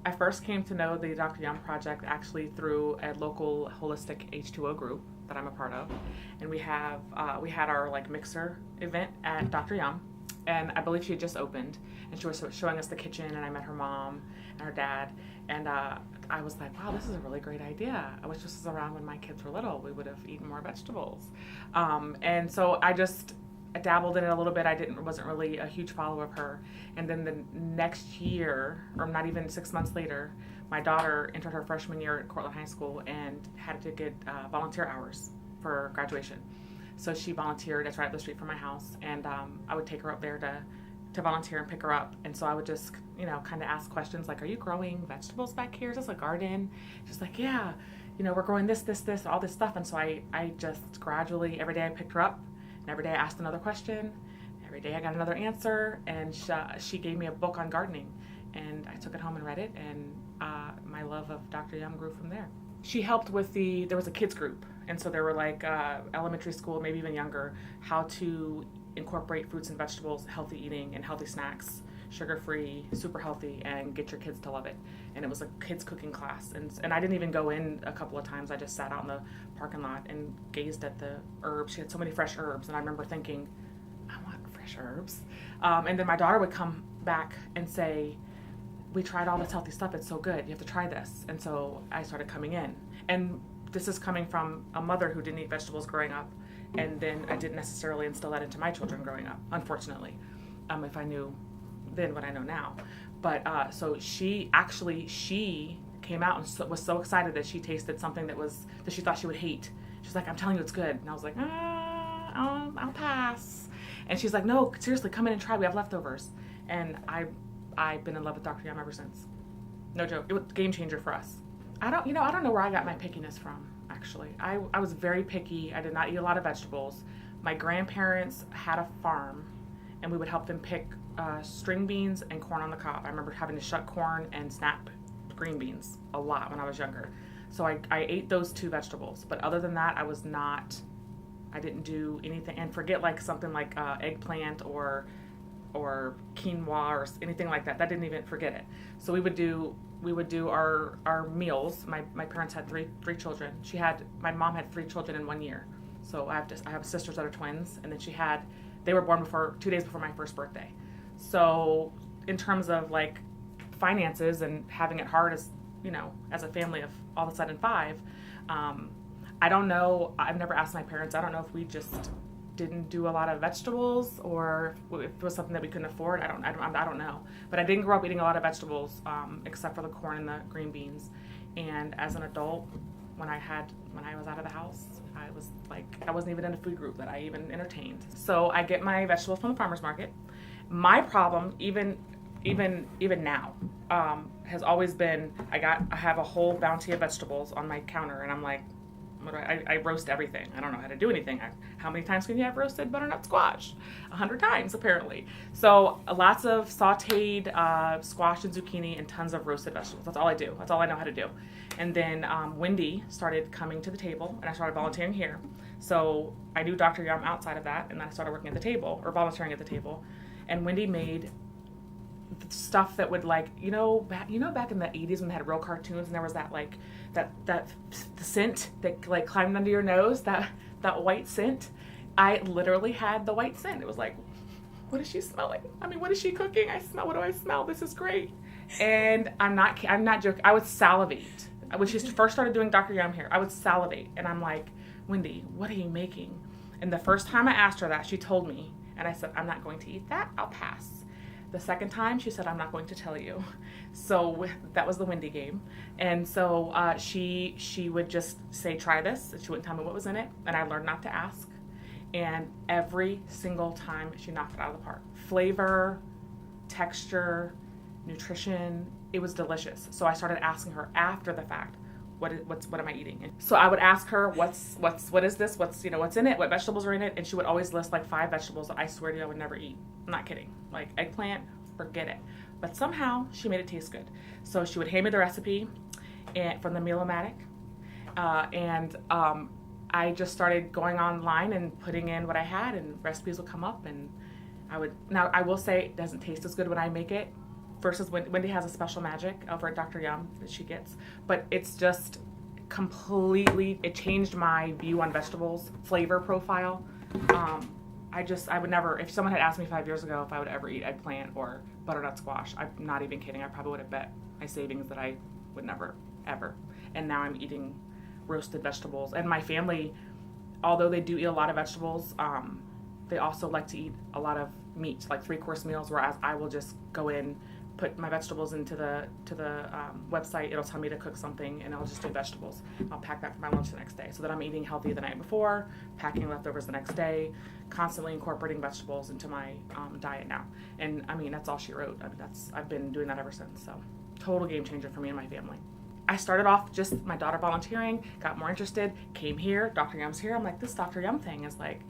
I first came to know the Dr. Young Project actually through a local holistic H2O group that I'm a part of, and we had our like mixer event at Dr. Young, and I believe she had just opened, and she was showing us the kitchen, and I met her mom and her dad, and I was like, wow, this is a really great idea. I wish this was around when my kids were little. We would have eaten more vegetables, and so I dabbled in it a little bit. Wasn't really a huge follower of her. And then the next year, or not even 6 months later, my daughter entered her freshman year at Cortland High School and had to get volunteer hours for graduation. So she volunteered. It's right up the street from my house, and I would take her up there to volunteer and pick her up. And so I would just, kind of ask questions like, "Are you growing vegetables back here? Is this a garden?" She's like, "Yeah, we're growing this, all this stuff." And so I just gradually every day I picked her up. And every day I asked another question. Every day I got another answer. And she gave me a book on gardening. And I took it home and read it. And my love of Dr. Young grew from there. She helped with there was a kids group. And so there were like elementary school, maybe even younger, how to incorporate fruits and vegetables, healthy eating, and healthy snacks, sugar-free, super healthy, and get your kids to love it. And it was a kids cooking class. And I didn't even go in a couple of times. I just sat out in the parking lot and gazed at the herbs. She had so many fresh herbs. And I remember thinking, I want fresh herbs. And then my daughter would come back and say, "We tried all this healthy stuff. It's so good. You have to try this." And so I started coming in. And this is coming from a mother who didn't eat vegetables growing up. And then I didn't necessarily instill that into my children growing up, unfortunately, if I knew then what I know now. But so she came out and was so excited that she tasted something that she thought she would hate. She's like, "I'm telling you it's good." And I was like, I'll pass. And she's like, "No, seriously, come in and try. We have leftovers." And I've been in love with Dr. Yum ever since. No joke. It was a game changer for us. I don't know where I got my pickiness from, actually. I was very picky. I did not eat a lot of vegetables. My grandparents had a farm, and we would help them pick string beans and corn on the cob. I remember having to shuck corn and snap green beans a lot when I was younger. So I ate those two vegetables. But other than that, I didn't do anything. And forget like something like eggplant or quinoa or anything like that. That didn't even forget it. So we would do our meals. My parents had three children. My mom had 3 children in 1 year. So I have sisters that are twins, and then they were born 2 days before my first birthday. So in terms of like finances and having it hard as a family of all of a sudden 5, I don't know. I've never asked my parents. I don't know if we just didn't do a lot of vegetables or if it was something that we couldn't afford. I don't know. But I didn't grow up eating a lot of vegetables, except for the corn and the green beans. And as an adult, when I was out of the house, I wasn't even in a food group that I even entertained. So I get my vegetables from the farmer's market. My problem, even now, has always been I have a whole bounty of vegetables on my counter, and I'm like, I roast everything. I don't know how to do anything. How many times can you have roasted butternut squash? 100 times, apparently. So lots of sauteed squash and zucchini and tons of roasted vegetables. That's all I do. That's all I know how to do. And then Wendy started coming to the table, and I started volunteering here. So I knew Dr. Yum outside of that, and then I started working at the table, or volunteering at the table. And Wendy made stuff that would back in the 80s when they had real cartoons, and there was that that scent that like climbed under your nose, that white scent. I literally had the white scent. It was like, what is she smelling? I mean, what is she cooking? What do I smell? This is great. And I'm not joking. I would salivate. When she first started doing Dr. Yum here, I would salivate, and I'm like, "Wendy, what are you making?" And the first time I asked her that, she told me, and I said, "I'm not going to eat that. I'll pass." The second time, she said, "I'm not going to tell you." So that was the Wendy game. And so she would just say, "Try this." She wouldn't tell me what was in it. And I learned not to ask. And every single time, she knocked it out of the park. Flavor, texture, nutrition, it was delicious. So I started asking her after the fact, what am I eating? And so I would ask her, what is this? What's in it? What vegetables are in it? And she would always list like 5 vegetables that I swear to you I would never eat. I'm not kidding. Like eggplant, forget it. But somehow she made it taste good. So she would hand me the recipe from the Meal-O-Matic. I just started going online and putting in what I had, and recipes would come up, and I will say it doesn't taste as good when I make it. versus Wendy has a special magic over at Dr. Yum that she gets, but it's just completely, it changed my view on vegetables, flavor profile. I would never, if someone had asked me 5 years ago if I would ever eat eggplant or butternut squash, I'm not even kidding, I probably would have bet my savings that I would never, ever. And now I'm eating roasted vegetables. And my family, although they do eat a lot of vegetables, they also like to eat a lot of meat, like 3-course meals, whereas I will just go in, put my vegetables into the website. It'll tell me to cook something, and I'll just do vegetables. I'll pack that for my lunch the next day, so that I'm eating healthy the night before, packing leftovers the next day, constantly incorporating vegetables into my diet now. And I mean, that's all she wrote. I mean, I've been doing that ever since. So, total game changer for me and my family. I started off just my daughter volunteering, got more interested, came here. Dr. Yum's here. I'm like, this Dr. Yum thing is like,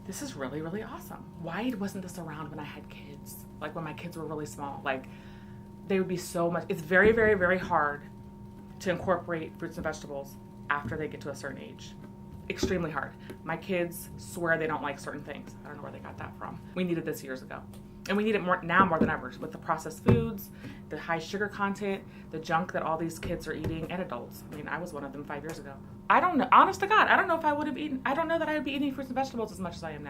this is really, really awesome. Why wasn't this around when I had kids? Like when my kids were really small, like they would be so much. It's very, very, very hard to incorporate fruits and vegetables after they get to a certain age. Extremely hard. My kids swear they don't like certain things. I don't know where they got that from. We needed this years ago. And we need it more now more than ever with the processed foods, the high sugar content, the junk that all these kids are eating, and adults. I mean, I was one of them 5 years ago. I don't know. Honest to God, I don't know if I would have eaten. I don't know that I would be eating fruits and vegetables as much as I am now.